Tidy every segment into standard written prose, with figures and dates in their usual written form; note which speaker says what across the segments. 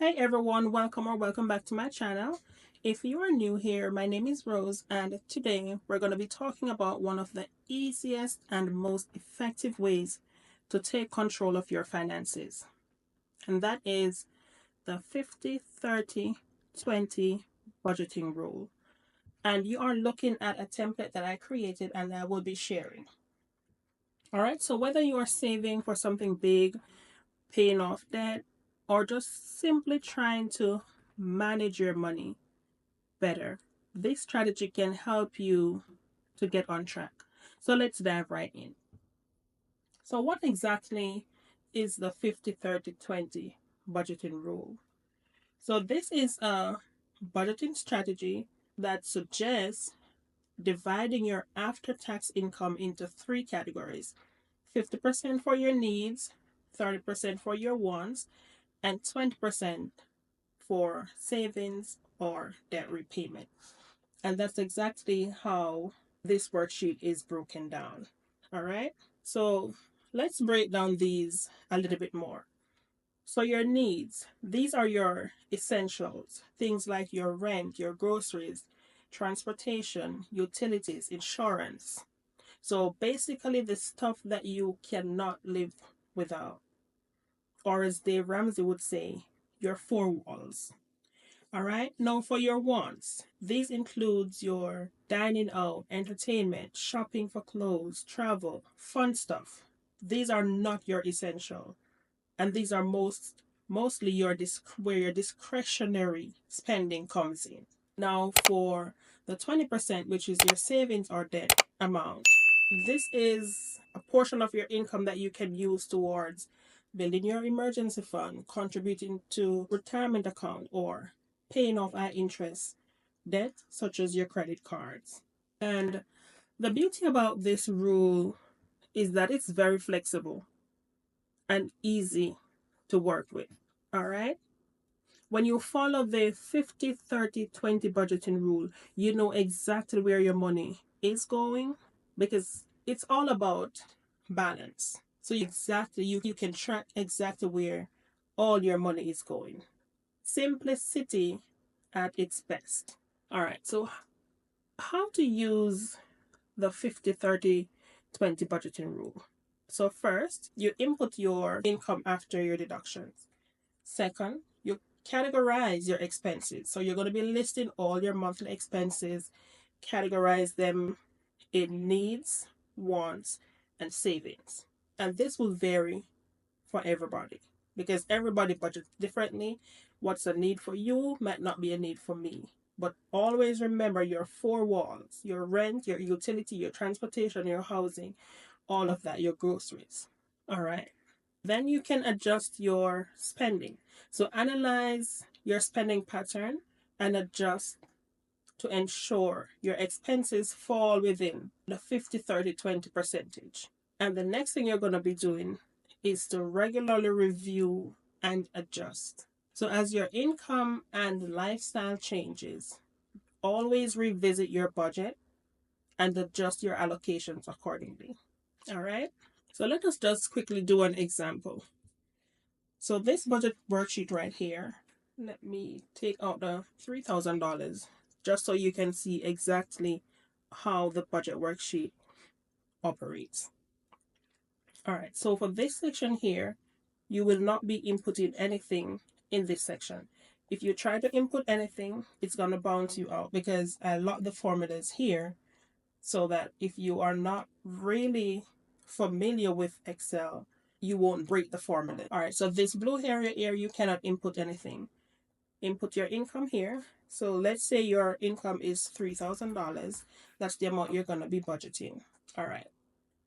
Speaker 1: Hey everyone, welcome or welcome back to my channel. If you are new here, my name is Rose, and today we're going to be talking about one of the easiest and most effective ways to take control of your finances. And that is the 50-30-20 budgeting rule. And you are looking at a template that I created and I will be sharing. All right, so whether you are saving for something big, paying off debt, or just simply trying to manage your money better, this strategy can help you to get on track. So let's dive right in. So, what exactly is the 50-30-20 budgeting rule? So, this is a budgeting strategy that suggests dividing your after tax income into three categories: 50% for your needs, 30% for your wants, and 20% for savings or debt repayment. And that's exactly how this worksheet is broken down. All right. So let's break down these a little bit more. So, your needs, these are your essentials, things like your rent, your groceries, transportation, utilities, insurance. So, basically, the stuff that you cannot live without, or as Dave Ramsey would say, your four walls. All right. Now for your wants, these includes your dining out, entertainment, shopping for clothes, travel, fun stuff. These are not your essential, and these are mostly where your discretionary spending comes in. Now for the 20%, which is your savings or debt amount, this is a portion of your income that you can use towards building your emergency fund, contributing to retirement account, or paying off high interest debt such as your credit cards. And the beauty about this rule is that it's very flexible and easy to work with. All right? When you follow the 50-30-20 budgeting rule, you know exactly where your money is going because it's all about balance. So you can track exactly where all your money is going. Simplicity at its best. All right. So how to use the 50-30-20 budgeting rule? So first, you input your income after your deductions. Second, you categorize your expenses. So you're going to be listing all your monthly expenses, categorize them in needs, wants, and savings. And this will vary for everybody because everybody budgets differently. What's a need for you might not be a need for me. But always remember your four walls: your rent, your utility, your transportation, your housing, all of that, your groceries. All right. Then you can adjust your spending. So analyze your spending pattern and adjust to ensure your expenses fall within the 50-30-20 percentage. And the next thing you're going to be doing is to regularly review and adjust. So as your income and lifestyle changes, always revisit your budget and adjust your allocations accordingly. All right. So let us just quickly do an example. So this budget worksheet right here, let me take out the $3,000 just so you can see exactly how the budget worksheet operates. All right, so for this section here, you will not be inputting anything in this section. If you try to input anything, it's going to bounce you out because I locked the formulas here so that if you are not really familiar with Excel, you won't break the formula. All right, so this blue area here, you cannot input anything. Input your income here. So let's say your income is $3,000. That's the amount you're going to be budgeting. All right.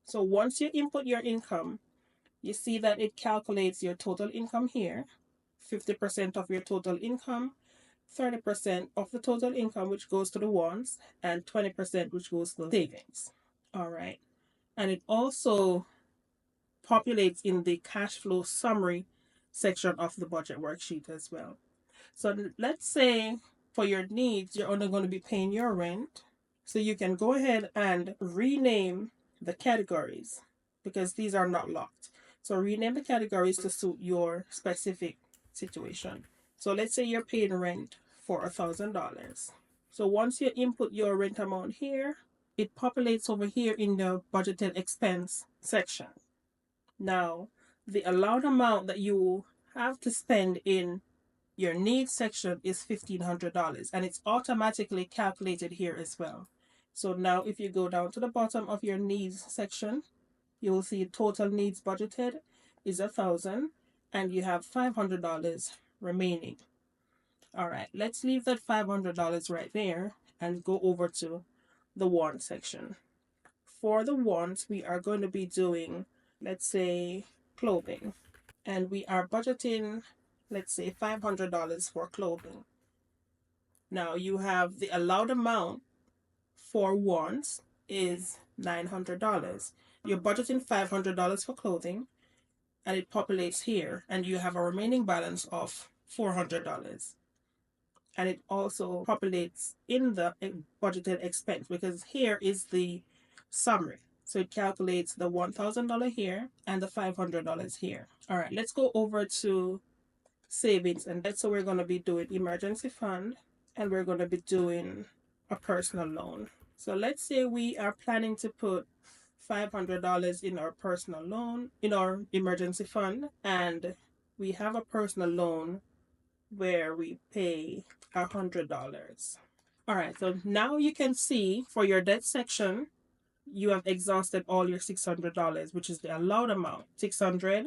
Speaker 1: So once you input your income, you see that it calculates your total income here, 50% of your total income, 30% of the total income, which goes to the wants, and 20% which goes to savings. All right. And it also populates in the cash flow summary section of the budget worksheet as well. So let's say for your needs, you're only going to be paying your rent. So you can go ahead and rename the categories because these are not locked. So rename the categories to suit your specific situation. So let's say you're paying rent for $1,000. So once you input your rent amount here, it populates over here in the budgeted expense section. Now, the allowed amount that you have to spend in your needs section is $1,500, and it's automatically calculated here as well. So now if you go down to the bottom of your needs section, you will see total needs budgeted is 1,000 and you have $500 remaining. All right, let's leave that $500 right there and go over to the want section. For the wants, we are going to be doing, let's say, clothing. And we are budgeting, let's say, $500 for clothing. Now you have the allowed amount for wants is $900. You're budgeting $500 for clothing, and it populates here, and you have a remaining balance of $400. And it also populates in the budgeted expense, because here is the summary. So it calculates the $1,000 here and the $500 here. All right, let's go over to savings and debt. So we're going to be doing emergency fund, and we're going to be doing a personal loan. So let's say we are planning to put $500 in our personal loan, in our emergency fund, and we have a personal loan where we pay $100. All right, so now you can see for your debt section, you have exhausted all your $600, which is the allowed amount. 600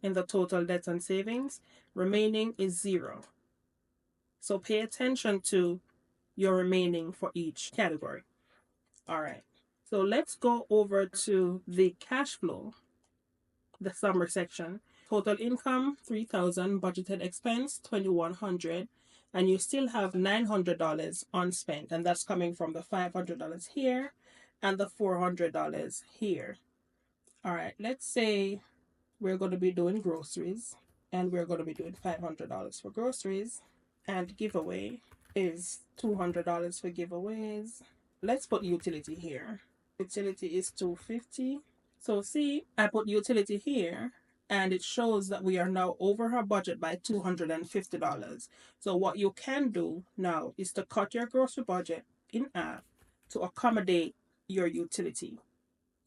Speaker 1: in the total debt and savings. Remaining is 0. So pay attention to your remaining for each category. All right, so let's go over to the cash flow, the summary section. Total income $3,000, budgeted expense $2,100, and you still have $900 unspent, and that's coming from the $500 here and the $400 here. All right, let's say we're going to be doing groceries, and we're going to be doing $500 for groceries, and giveaway is $200 for giveaways. Let's put utility here. Utility is $250. So see, I put utility here, and it shows that we are now over our budget by $250. So what you can do now is to cut your grocery budget in half to accommodate your utility.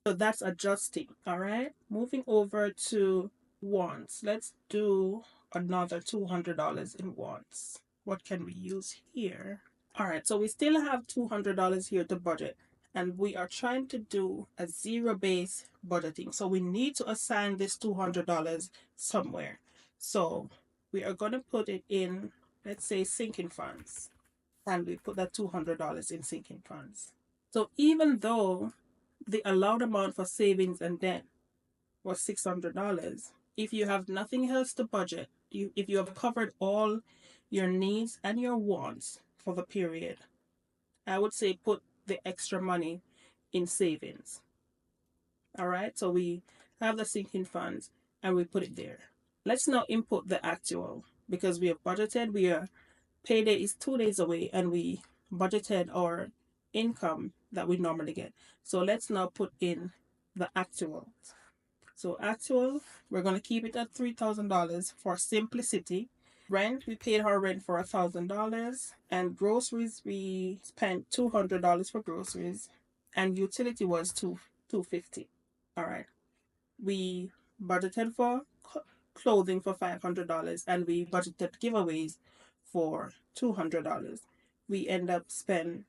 Speaker 1: So that's adjusting. All right, moving over to wants. Let's do another $200 in wants. What can we use here? All right, so we still have $200 here to budget, and we are trying to do a zero-based budgeting. So we need to assign this $200 somewhere. So we are going to put it in, let's say, sinking funds, and we put that $200 in sinking funds. So even though the allowed amount for savings and debt was $600, if you have nothing else to budget, if you have covered all your needs and your wants for the period, I would say put the extra money in savings. All right, so we have the sinking funds and we put it there. Let's now input the actual, because we have budgeted. Payday is 2 days away, and we budgeted our income that we normally get. So let's now put in the actual. So actual, we're going to keep it at $3,000 for simplicity. Rent, we paid our rent for $1,000, and groceries, we spent $200 for groceries, and utility was $250. All right, we budgeted for clothing for $500, and we budgeted giveaways for $200. We end up spending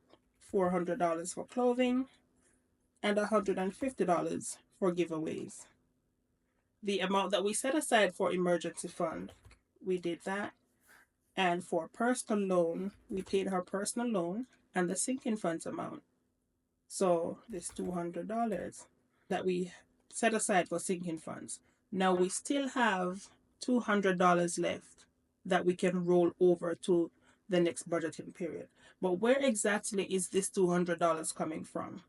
Speaker 1: $400 for clothing and $150 for giveaways. The amount that we set aside for emergency fund, we did that. And for personal loan, we paid our personal loan and the sinking funds amount. So this $200 that we set aside for sinking funds. Now we still have $200 left that we can roll over to the next budgeting period. But where exactly is this $200 coming from?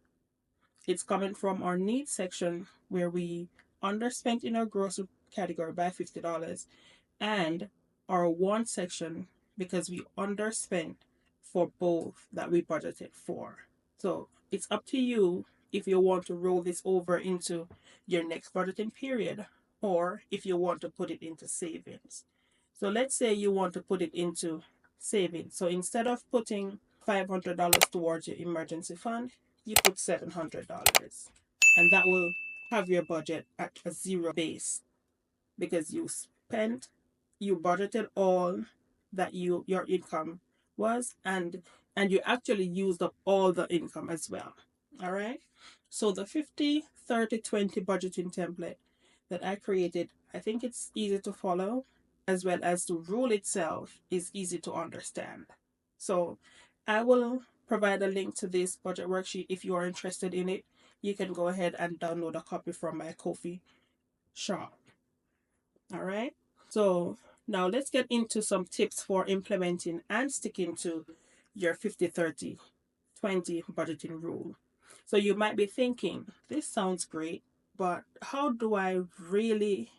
Speaker 1: It's coming from our needs section, where we underspent in our grocery category by $50, and our want section, because we underspent for both that we budgeted for. So it's up to you if you want to roll this over into your next budgeting period, or if you want to put it into savings. So let's say you want to put it into savings. So instead of putting $500 towards your emergency fund, you put $700. And that will have your budget at a zero base because you budgeted all that your income was, and you actually used up all the income as well. All right. So the 50/30/20 budgeting template that I created, I think it's easy to follow, as well as the rule itself is easy to understand. So I will provide a link to this budget worksheet if you are interested in it. You can go ahead and download a copy from my Ko-fi shop. All right. So now let's get into some tips for implementing and sticking to your 50/30/20 budgeting rule. So you might be thinking, this sounds great, but how do I really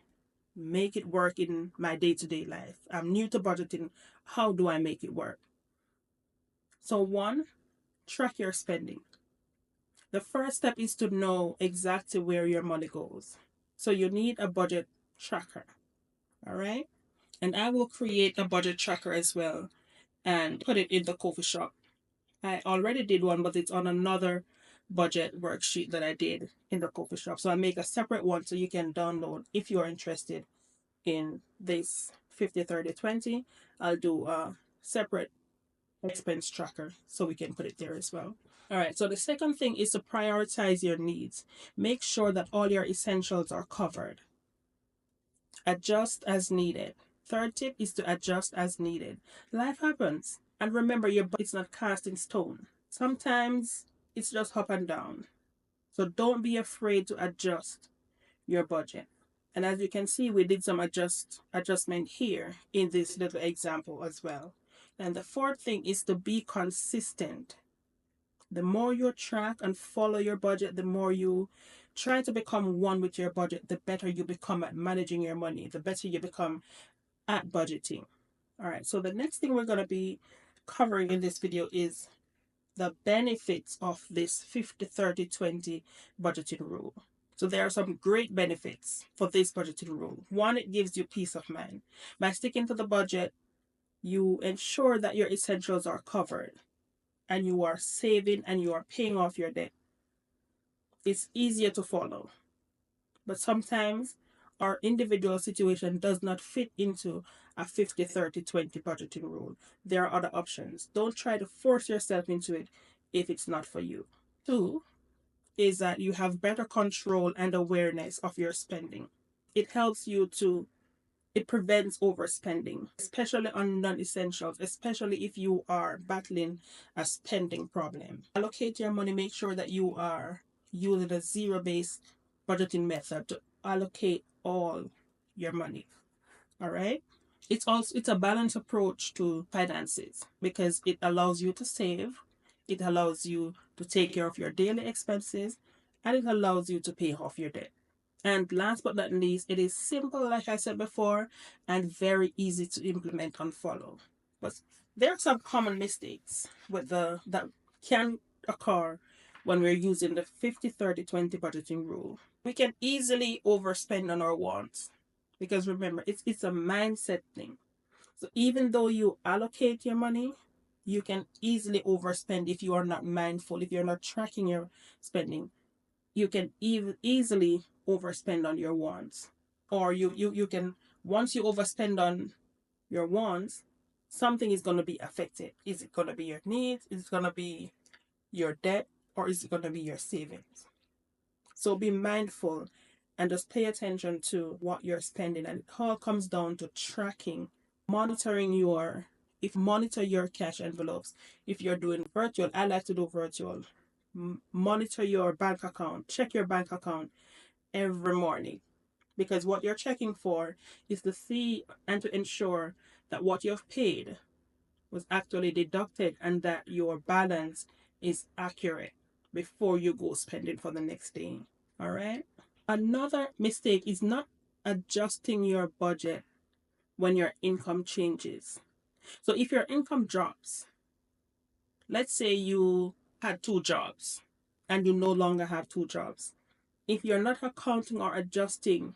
Speaker 1: make it work in my day-to-day life? I'm new to budgeting. How do I make it work? So one, track your spending. The first step is to know exactly where your money goes. So you need a budget tracker. All right. And I will create a budget tracker as well and put it in the coffee shop. I already did one, but it's on another budget worksheet that I did in the coffee shop. So I make a separate one so you can download if you are interested in this 50/30/20. I'll do a separate expense tracker so we can put it there as well. All right, so the second thing is to prioritize your needs. Make sure that all your essentials are covered. Adjust as needed. Third tip is to adjust as needed. Life happens. And remember, your budget is not cast in stone. Sometimes it's just up and down. So don't be afraid to adjust your budget. And as you can see, we did some adjustment here in this little example as well. And the fourth thing is to be consistent. The more you track and follow your budget, the more you try to become one with your budget, the better you become at managing your money, the better you become at budgeting. All right, so the next thing we're going to be covering in this video is the benefits of this 50/30/20 budgeting rule. So there are some great benefits for this budgeting rule. One, it gives you peace of mind. By sticking to the budget, you ensure that your essentials are covered and you are saving and you are paying off your debt. It's easier to follow. But sometimes our individual situation does not fit into a 50/30/20 budgeting rule. There are other options. Don't try to force yourself into it if it's not for you. Two is that you have better control and awareness of your spending. It helps you to it prevents overspending, especially on non-essentials, especially if you are battling a spending problem. Allocate your money, make sure that you are using a zero-based budgeting method to allocate all your money. All right? It's a balanced approach to finances because it allows you to save, it allows you to take care of your daily expenses, and it allows you to pay off your debt. And last but not least, it is simple, like I said before, and very easy to implement and follow. But there are some common mistakes with the that can occur when we're using the 50/30/20 budgeting rule. We can easily overspend on our wants because remember, it's a mindset thing. So even though you allocate your money, you can easily overspend if you are not mindful, if you're not tracking your spending. You can easily overspend on your wants. Or you can, once you overspend on your wants, something is going to be affected. Is it going to be your needs? Is it going to be your debt? Or is it going to be your savings? So be mindful and just pay attention to what you're spending. And it all comes down to tracking, monitoring monitor your cash envelopes. If you're doing virtual, I like to do virtual. Monitor your bank account, check your bank account every morning because what you're checking for is to see and to ensure that what you've paid was actually deducted and that your balance is accurate before you go spending for the next day. All right. Another mistake is not adjusting your budget when your income changes. So if your income drops, let's say you had two jobs and you no longer have two jobs. If you're not accounting or adjusting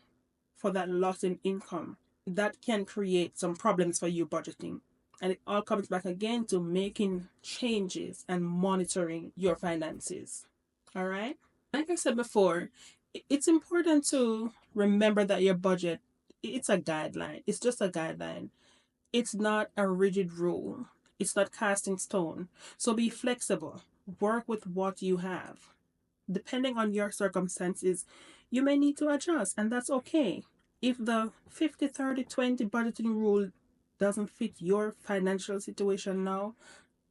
Speaker 1: for that loss in income, that can create some problems for you budgeting. And it all comes back again to making changes and monitoring your finances. All right. Like I said before, it's important to remember that your budget, it's a guideline. It's just a guideline. It's not a rigid rule. It's not cast in stone. So be flexible. Work with what you have. Depending on your circumstances, you may need to adjust, and that's okay. If the 50-30-20 budgeting rule doesn't fit your financial situation now,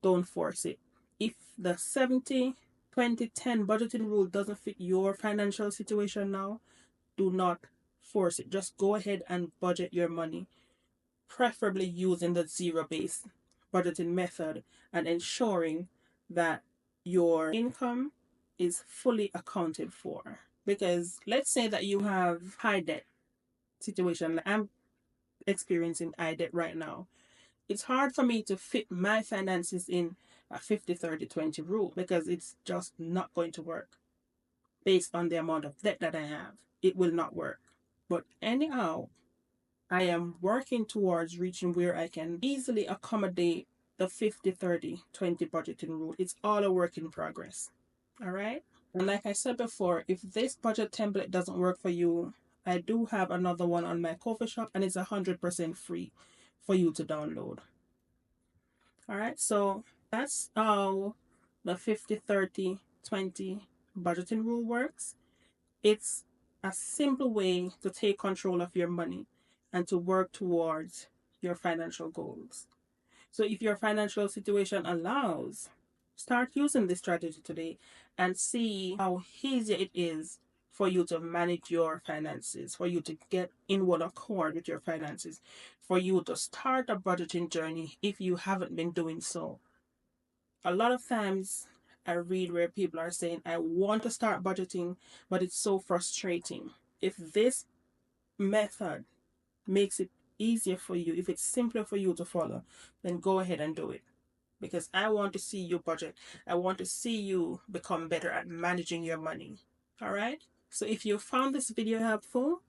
Speaker 1: don't force it. If the 70-20-10 budgeting rule doesn't fit your financial situation now, do not force it. Just go ahead and budget your money, preferably using the zero based budgeting method and ensuring that your income is fully accounted for. Because let's say that you have high debt situation, like I'm experiencing high debt right now. It's hard for me to fit my finances in a 50-30-20 rule because it's just not going to work based on the amount of debt that I have. It will not work. But anyhow, I am working towards reaching where I can easily accommodate the 50-30-20 budgeting rule. It's all a work in progress. All right. And like I said before, if this budget template doesn't work for you, I do have another one on my coffee shop and it's 100% free for you to download. All right. So that's how the 50-30-20 budgeting rule works. It's a simple way to take control of your money and to work towards your financial goals. So, if your financial situation allows, start using this strategy today and see how easy it is for you to manage your finances, for you to get in one accord with your finances, for you to start a budgeting journey if you haven't been doing so. A lot of times I read where people are saying, I want to start budgeting, but it's so frustrating. If this method makes it easier for you, if it's simpler for you to follow, then go ahead and do it. Because I want to see you budget. I want to see you become better at managing your money. All right? So if you found this video helpful,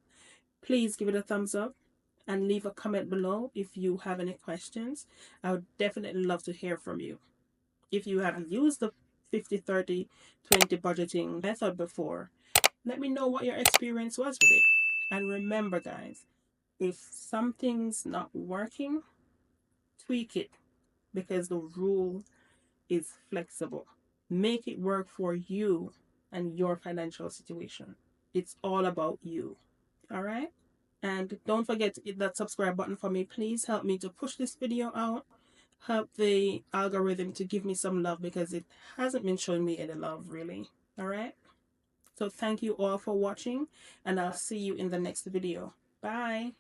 Speaker 1: please give it a thumbs up and leave a comment below if you have any questions. I would definitely love to hear from you. If you haven't used the 50-30-20 budgeting method before, let me know what your experience was with it. And remember, guys, if something's not working, tweak it because the rule is flexible. Make it work for you and your financial situation. It's all about you. All right? And don't forget to hit that subscribe button for me. Please help me to push this video out. Help the algorithm to give me some love because it hasn't been showing me any love really. All right? So thank you all for watching and I'll see you in the next video. Bye.